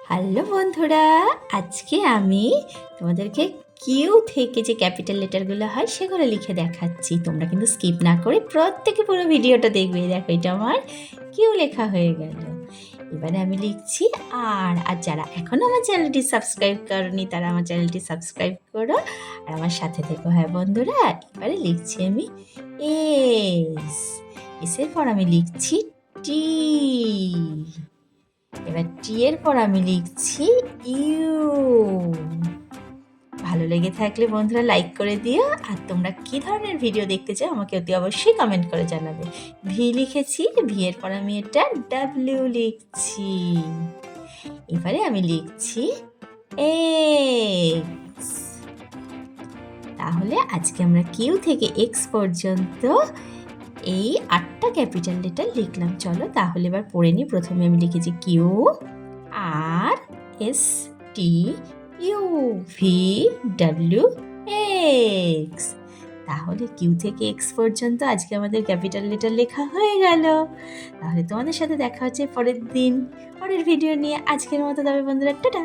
Hello বন্ধুরা, আজকে আমি তোমাদেরকে কিউ থেকে যে ক্যাপিটাল লেটারগুলো হয় সেগুলো লিখে দেখাচ্ছি। তোমরা কিন্তু স্কিপ না করে প্রত্যেকে পুরো ভিডিওটা দেখবে। দেখো, এটা আমার কিউ লেখা হয়ে গেল। এবারে আমি লিখছি আর যারা এখনও আমার চ্যানেলটি সাবস্ক্রাইব করনি তারা আমার চ্যানেলটি সাবস্ক্রাইব করো আর আমার সাথে থেকো। হ্যাঁ বন্ধুরা, এবারে লিখছি আমি এস। এসের পর আমি লিখছি টি। এবার টি এর পর আমি লিখছি ইউ। ভালো লেগে থাকলে বন্ধুরা লাইক করে দিও। আর তোমরা কি ধরনের ভিডিও দেখতে চাও আমাকে অতি অবশ্যই কমেন্ট করে জানাবে। ভি লিখেছি, ভি এর পর আমি এটা ডাব্লিউ লিখছি। এবারে আমি লিখছি এক্স। তাহলে আজকে আমরা কিউ থেকে এক্স পর্যন্ত এই 8টা ক্যাপিটাল লেটার লিখলাম। চলো তাহলে এবার পড়ে নিই। প্রথমে আমি লিখেছি Q, R S T U V W X. তাহলে কিউ থেকে এক্স পর্যন্ত আজকে আমাদের ক্যাপিটাল লেটার লেখা হয়ে গেল। তাহলে তোমাদের সাথে দেখা হচ্ছে পরের দিন পরের ভিডিও নিয়ে। আজকের মতো তবে বন্ধুরা, টাটা।